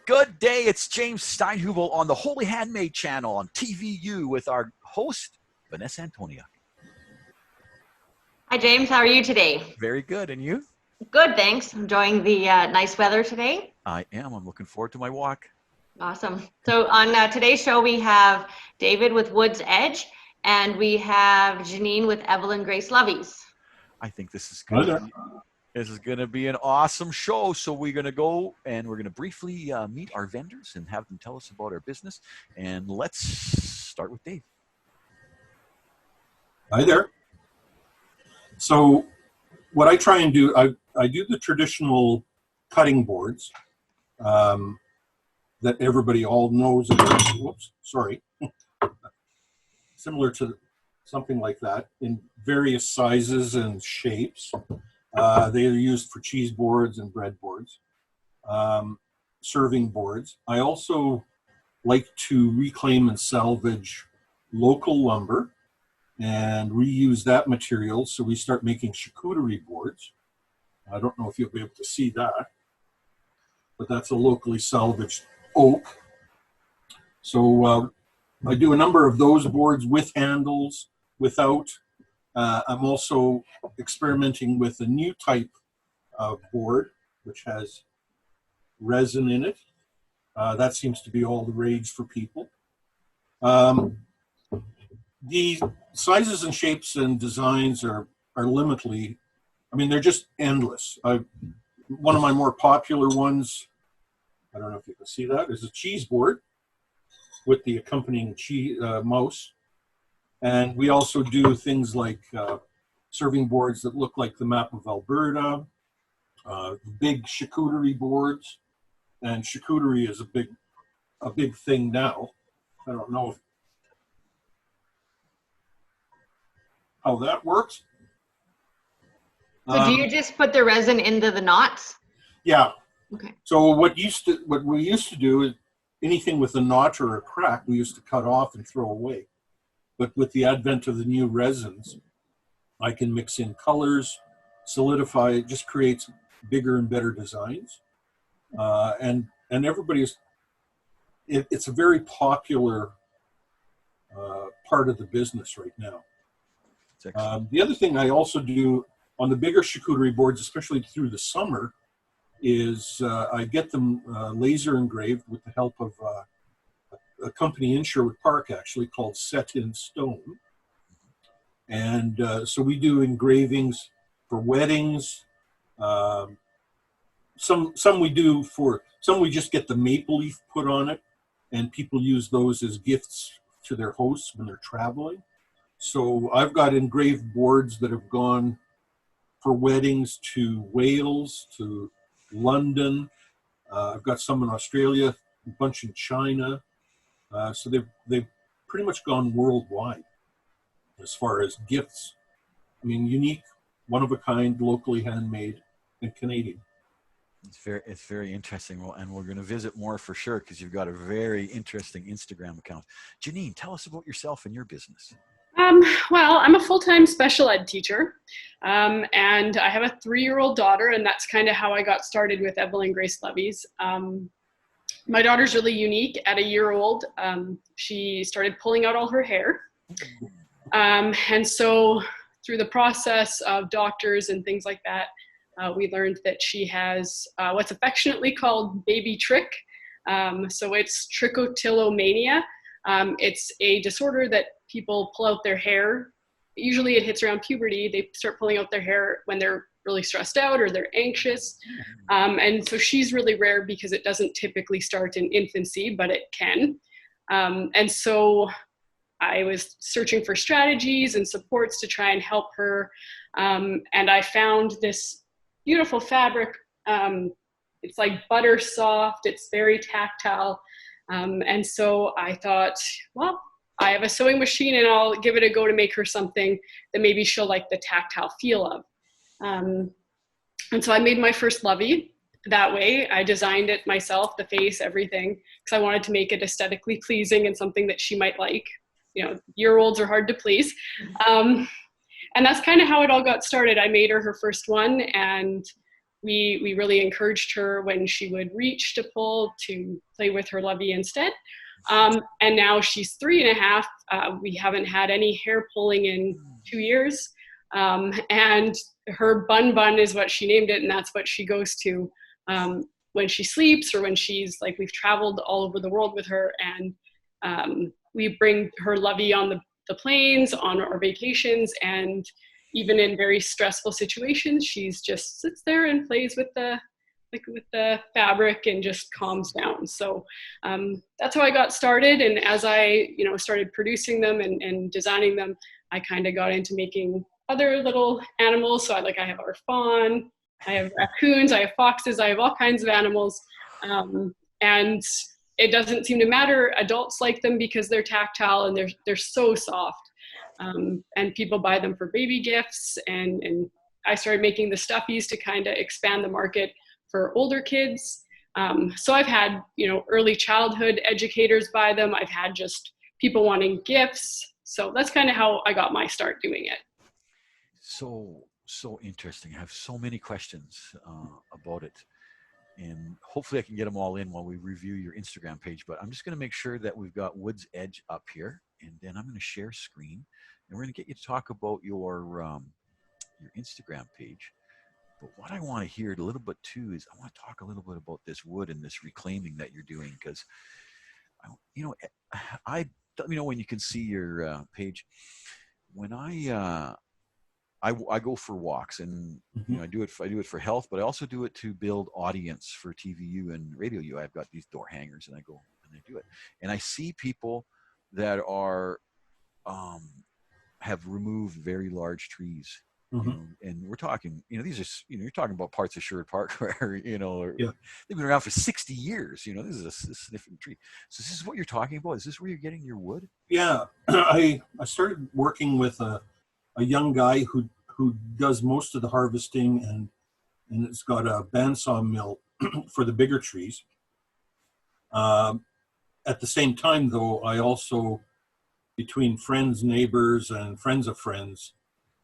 Good day. It's James Steinhubel on the Holy Handmade channel on TVU with our host, Vanessa Antoniuk. Hi, James. How are you today? Very good. And you? Good, thanks. Enjoying the nice weather today. I am. I'm looking forward to my walk. Awesome. So on today's show, we have David with Wood's Edge, and we have Janine with Evelyn Grace Lovies. I think this is good. This is going to be an awesome show. So we're going to go and we're going to briefly meet our vendors and have them tell us about our business. And let's start with Dave. Hi there. So what I try and do, I do the traditional cutting boards that everybody all knows about. Whoops, sorry. Similar to something like that in various sizes and shapes. They are used for cheese boards and bread boards, serving boards. I also like to reclaim and salvage local lumber and reuse that material. So we start making charcuterie boards. I don't know if you'll be able to see that, but that's a locally salvaged oak. So I do a number of those boards with handles, without. I'm also experimenting with a new type of board, which has resin in it. That seems to be all the rage for people. The sizes and shapes and designs are limitless. I mean, they're just endless. One of my more popular ones, I don't know if you can see that, is a cheese board with the accompanying mouse. And we also do things like serving boards that look like the map of Alberta, big charcuterie boards, and charcuterie is a big thing now. I don't know how that works. So do you just put the resin into the knots? Yeah. Okay. So what we used to do is anything with a knot or a crack, we used to cut off and throw away. But with the advent of the new resins, I can mix in colors, solidify. It just creates bigger and better designs. And it's a very popular part of the business right now. The other thing I also do on the bigger charcuterie boards, especially through the summer, is I get them laser engraved with the help of a company in Sherwood Park, actually, called Set in Stone. And so we do engravings for weddings. Some we just get the maple leaf put on it, and people use those as gifts to their hosts when they're traveling. So I've got engraved boards that have gone for weddings to Wales, to London. I've got some in Australia, a bunch in China. So they've pretty much gone worldwide as far as gifts. I mean, unique, one of a kind, locally handmade, and Canadian. It's very interesting. Well, and we're going to visit more for sure because you've got a very interesting Instagram account. Janine, tell us about yourself and your business. Well, I'm a full-time special ed teacher, and I have a 3-year-old daughter, and that's kind of how I got started with Evelyn Grace Lovies. My daughter's really unique. At a year old, she started pulling out all her hair. And so through the process of doctors and things like that, we learned that she has what's affectionately called baby trick. So it's trichotillomania. It's a disorder that people pull out their hair. Usually it hits around puberty. They start pulling out their hair when they're really stressed out or they're anxious. And so she's really rare because it doesn't typically start in infancy, but it can. And so I was searching for strategies and supports to try and help her. And I found this beautiful fabric. It's like butter soft. It's very tactile. And so I thought, well, I have a sewing machine and I'll give it a go to make her something that maybe she'll like the tactile feel of. And so I made my first lovey that way. I designed it myself, the face, everything, because I wanted to make it aesthetically pleasing and something that she might like. You know, year-olds are hard to please. And that's kind of how it all got started. I made her first one, and we really encouraged her when she would reach to pull to play with her lovey instead. And now she's 3.5. We haven't had any hair pulling in 2 years. And her Bun is what she named it, and that's what she goes to when she sleeps, or when she's like, we've traveled all over the world with her, and we bring her lovey on the planes, on our vacations, and even in very stressful situations, she's just sits there and plays with the fabric and just calms down. So that's how I got started. And as I, started producing them and designing them, I kind of got into making other little animals. So I have our fawn, I have raccoons, I have foxes, I have all kinds of animals. And it doesn't seem to matter. Adults like them because they're tactile and they're so soft. And people buy them for baby gifts. And I started making the stuffies to kind of expand the market for older kids. So I've had, early childhood educators buy them. I've had just people wanting gifts. So that's kind of how I got my start doing it. So interesting. I have so many questions about it. And hopefully I can get them all in while we review your Instagram page. But I'm just going to make sure that we've got Woods Edge up here. And then I'm going to share screen. And we're going to get you to talk about your Instagram page. But what I want to hear a little bit too is I want to talk a little bit about this wood and this reclaiming that you're doing. Because, let me know when you can see your page. When I go for walks, and I do it for health, but I also do it to build audience for TVU and Radio U. I've got these door hangers, and I go and I do it, and I see people that are have removed very large trees, and we're talking, these are, you're talking about parts of Sherwood Park where they've been around for 60 years. This is a significant tree. So this is what you're talking about. Is this where you're getting your wood? Yeah, I started working with a young guy who does most of the harvesting, and it's got a bandsaw mill for the bigger trees. At the same time, though, I also, between friends, neighbors, and friends of friends,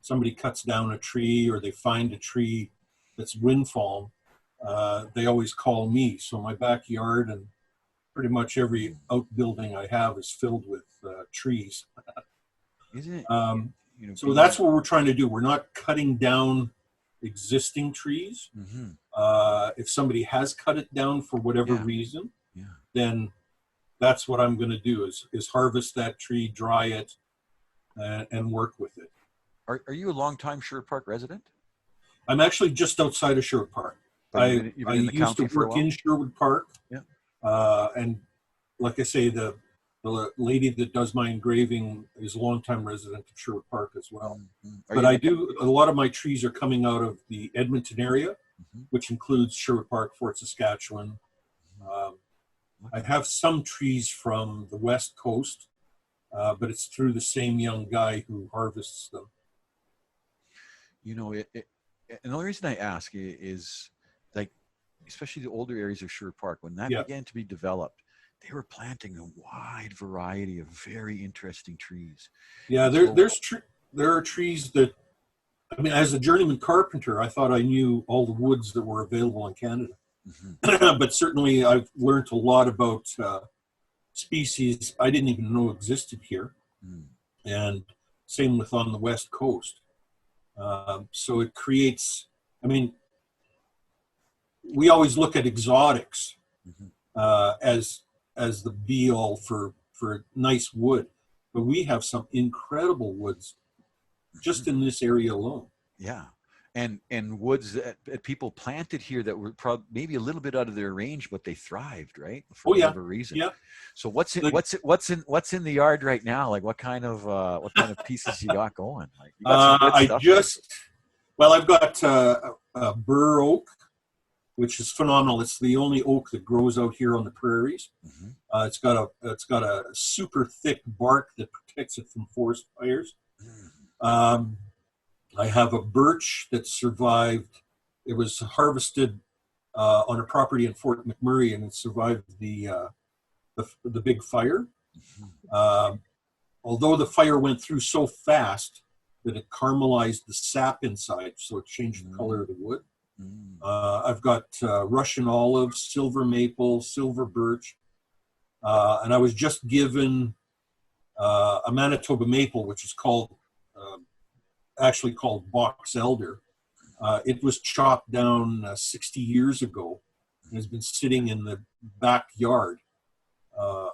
somebody cuts down a tree or they find a tree that's windfall, they always call me. So my backyard and pretty much every outbuilding I have is filled with trees. Isn't it? So that's what we're trying to do. We're not cutting down existing trees. If somebody has cut it down for whatever reason, then that's what I'm going to do is harvest that tree, dry it, and work with it. Are you a longtime Sherwood Park resident? I'm actually just outside of Sherwood Park. I used to work in Sherwood Park. And like I say, the lady that does my engraving is a longtime resident of Sherwood Park as well. But a lot of my trees are coming out of the Edmonton area, which includes Sherwood Park, Fort Saskatchewan. I have some trees from the West Coast, but it's through the same young guy who harvests them. And the only reason I ask is, like, especially the older areas of Sherwood Park, when that began to be developed, they were planting a wide variety of very interesting trees. Yeah, there are trees that, as a journeyman carpenter, I thought I knew all the woods that were available in Canada. But certainly I've learned a lot about species I didn't even know existed here. And same with on the West Coast. So it creates, we always look at exotics as the be-all for nice wood, but we have some incredible woods just in this area alone. Yeah, and woods that people planted here that were maybe a little bit out of their range, but they thrived, right? For whatever reason. Yeah. So what's in the yard right now? Like what kind of pieces you got going? Like you got some good stuff. I've got a bur oak, which is phenomenal. It's the only oak that grows out here on the prairies. It's got a super thick bark that protects it from forest fires. I have a birch that survived. It was harvested on a property in Fort McMurray, and it survived the big fire. Although the fire went through so fast that it caramelized the sap inside, so it changed the color of the wood. Mm. I've got Russian olive, silver maple, silver birch, and I was just given a Manitoba maple, which is actually called box elder. It was chopped down 60 years ago and has been sitting in the backyard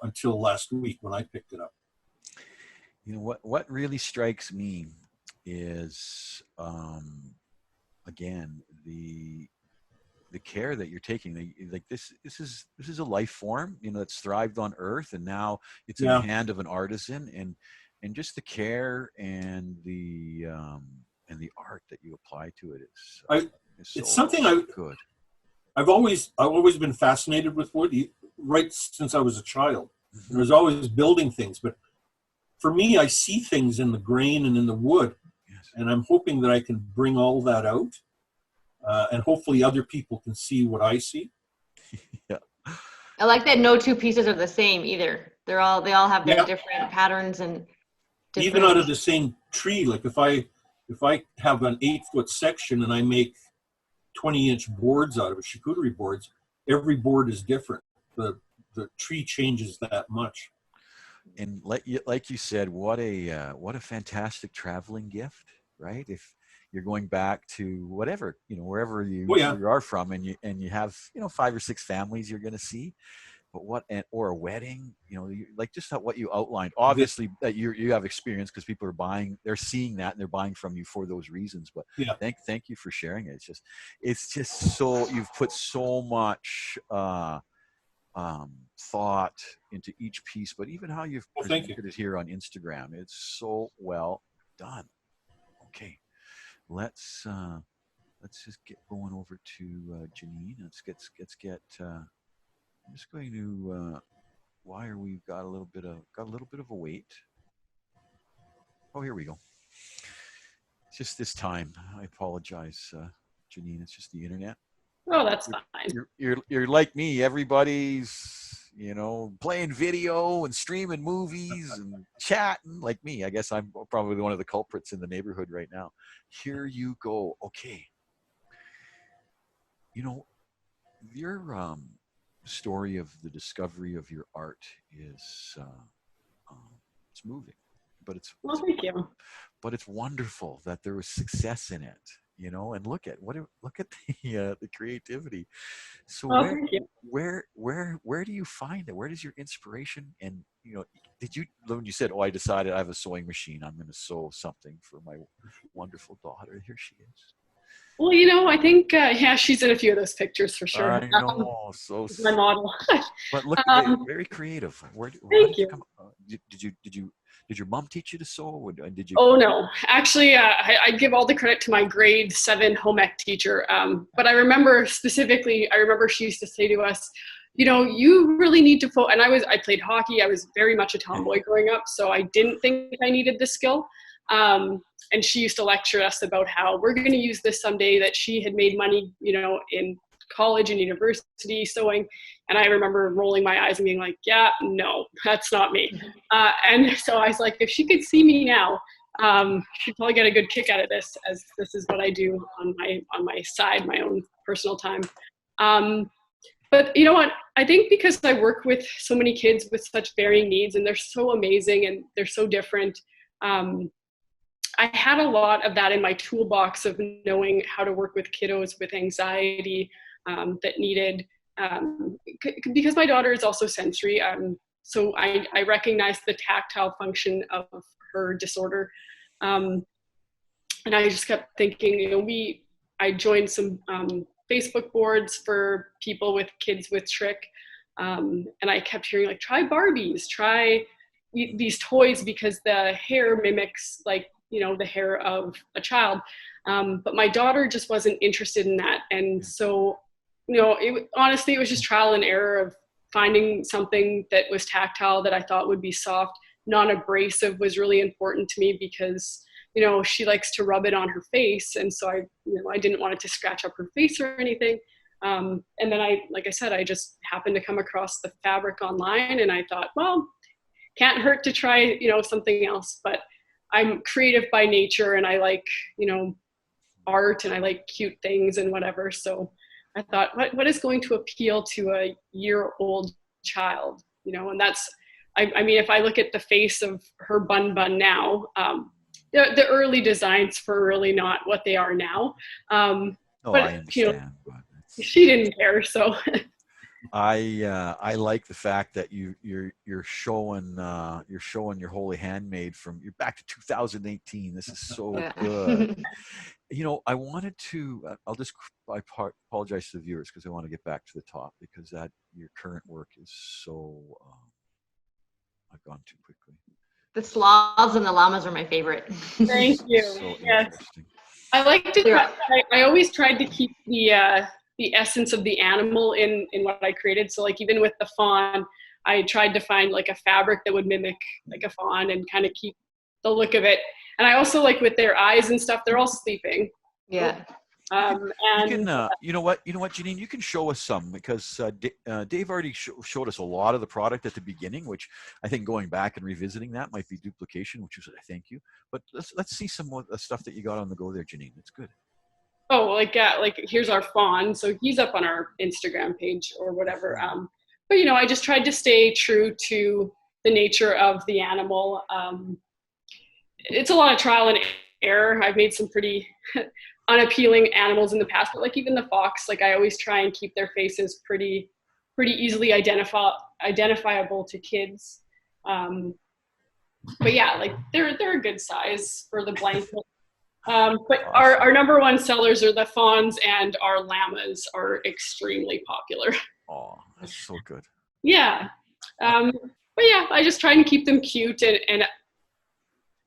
until last week when I picked it up. You know what really strikes me is again the care that you're taking. Like this is a life form, you know, that's thrived on earth, and now it's in the hand of an artisan, and just the care and the art that you apply to it is it's so, something so good. I've always been fascinated with wood, right since I was a child. I was always building things, but for me, I see things in the grain and in the wood, Yes. and I'm hoping that I can bring all that out, and hopefully other people can see what I see. Yeah. I like that no two pieces are the same either. They all have their different patterns and different... Even out of the same tree. Like if I have an 8-foot section and I make 20-inch boards out of it, charcuterie boards, every board is different. The tree changes that much. And like you said, what a fantastic traveling gift, right? If you're going back to whatever, you know, wherever you are from, and you have, you know, 5 or 6 families you're going to see, but or a wedding, you know, like just what you outlined. Obviously, that you have experience because people are buying, they're seeing that and they're buying from you for those reasons. But thank you for sharing it. It's just so, you've put so much thought into each piece, but even how you've presented it here on Instagram, it's so well done. Okay, let's just get going over to Janine. Let's get. I'm just going to. Why are we got a little bit of a wait? Oh, here we go. It's just this time. I apologize, Janine. It's just the internet. Oh, that's fine. You're like me. Everybody's, you know, playing video and streaming movies and chatting like me. I guess I'm probably one of the culprits in the neighborhood right now. Here you go. Okay. You know, your story of the discovery of your art is it's moving, but thank you. But it's wonderful that there was success in it. You know, and look at the creativity. So where do you find it? Where does your inspiration, and you know, when you said, "Oh, I decided I have a sewing machine. I'm going to sew something for my wonderful daughter." Here she is. Well, you know, I think she's in a few of those pictures for sure. I know, my model. But look, very creative. Thank you. Did your mom teach you to sew? Did you? Oh no, actually, I give all the credit to my grade 7 home ec teacher. But I remember specifically, she used to say to us, you know, you really need to and I played hockey. I was very much a tomboy growing up, so I didn't think I needed this skill. And she used to lecture us about how we're going to use this someday, that she had made money, you know, in college and university sewing. And I remember rolling my eyes and being like, yeah, no, that's not me. And so I was like, if she could see me now, she'd probably get a good kick out of this, as this is what I do on my side, my own personal time. But you know what? I think because I work with so many kids with such varying needs, and they're so amazing and they're so different, I had a lot of that in my toolbox of knowing how to work with kiddos with anxiety that needed, because my daughter is also sensory. So I recognize the tactile function of her disorder. And I just kept thinking, you know, I joined some Facebook boards for people with kids with Trick. And I kept hearing like, try Barbies, try these toys, because the hair mimics like, you know, the hair of a child. But my daughter just wasn't interested in that. And so, you know, honestly, it was just trial and error of finding something that was tactile, that I thought would be soft. Non-abrasive was really important to me because, you know, she likes to rub it on her face. And so I didn't want it to scratch up her face or anything. And then like I said, I just happened to come across the fabric online, and I thought, well, can't hurt to try, you know, something else. But I'm creative by nature, and I like, you know, art and I like cute things and whatever. So I thought, what is going to appeal to a year-old child? And that's, I mean, if I look at the face of her bun now, the early designs were really not what they are now. Oh, but I understand. But she didn't care, so. I like the fact that you're showing your Holy Handmade you're back to 2018. This is so good. I wanted to. I apologize to the viewers because I want to get back to the top because your current work is so. I've gone too quickly. The sloths and the llamas are my favorite. Thank you. So yes. Interesting. I like to. I always tried to keep the essence of the animal in what I created. So like even with the fawn, I tried to find like a fabric that would mimic like a fawn and kind of keep the look of it. And I also like with their eyes and stuff, they're all sleeping. Yeah. And you can, you know what, Janine, you can show us some because Dave already showed us a lot of the product at the beginning, which I think going back and revisiting that might be duplication, which is thank you. But let's see some of the stuff that you got on the go there, Janine. It's good. Oh, like here's our fawn. So he's up on our Instagram page or whatever. But I just tried to stay true to the nature of the animal. It's a lot of trial and error. I've made some pretty unappealing animals in the past, but like even the fox, like I always try and keep their faces pretty easily identifiable to kids. But yeah, like they're a good size for the blanket. But our number one sellers are the fawns, and our llamas are extremely popular. Oh, that's so good. Yeah. But yeah, I just try and keep them cute and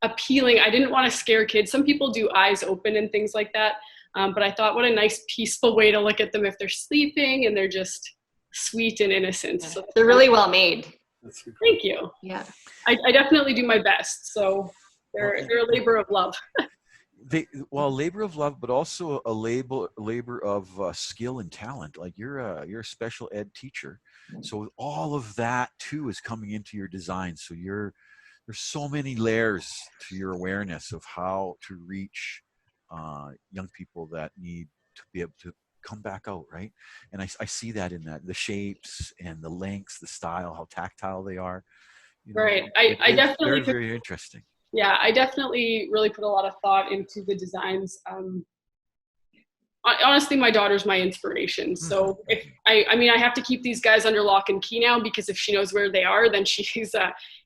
appealing. I didn't want to scare kids. Some people do eyes open and things like that. But I thought, what a nice, peaceful way to look at them if they're sleeping and they're just sweet and innocent. Yeah. So they're really well made. Thank you. Yeah. I definitely do my best. So they're a labor of love. Labor of love, but also a labor of skill and talent. Like you're a special ed teacher, so all of that too is coming into your design. So there's so many layers to your awareness of how to reach young people that need to be able to come back out, right? And I see that in the shapes and the lengths, the style, how tactile they are. Right. I definitely very interesting. Yeah, I definitely really put a lot of thought into the designs. Honestly, my daughter's my inspiration. So if I have to keep these guys under lock and key now, because if she knows where they are, then she's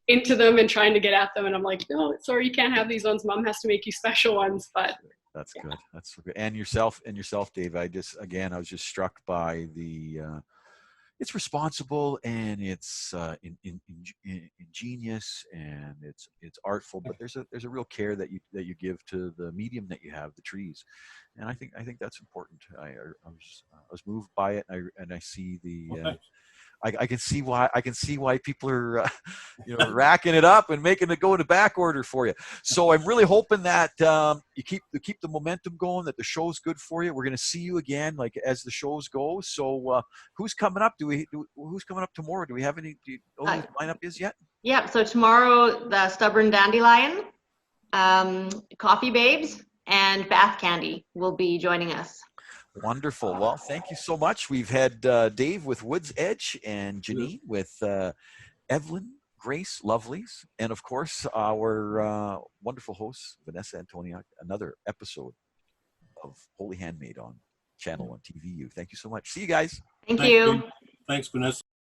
into them and trying to get at them. And I'm like, no, sorry, you can't have these ones. Mom has to make you special ones. But that's good. That's so good. And yourself, Dave. I was just struck by it's responsible and it's ingenious and it's artful, but there's a real care that you give to the medium that you have, the trees, and I think that's important. I was moved by it, and I see I can see why people are racking it up and making it go into back order for you. So I'm really hoping that you keep the momentum going, that the show's good for you. We're going to see you again like as the shows go. So who's coming up? Who's coming up tomorrow? Do we have any? Do you know who the lineup is yet? Yeah. So tomorrow, the Stubborn Dandelion, Coffee Babes, and Bath Candy will be joining us. Wonderful. Well, thank you so much. We've had Dave with Woods Edge and Janine with Evelyn, Grace, Lovies, and of course our wonderful host, Vanessa Antoniuk, another episode of Holy Handmade on channel on TVU. Thank you so much. See you guys. Thank you. Thanks, Vanessa.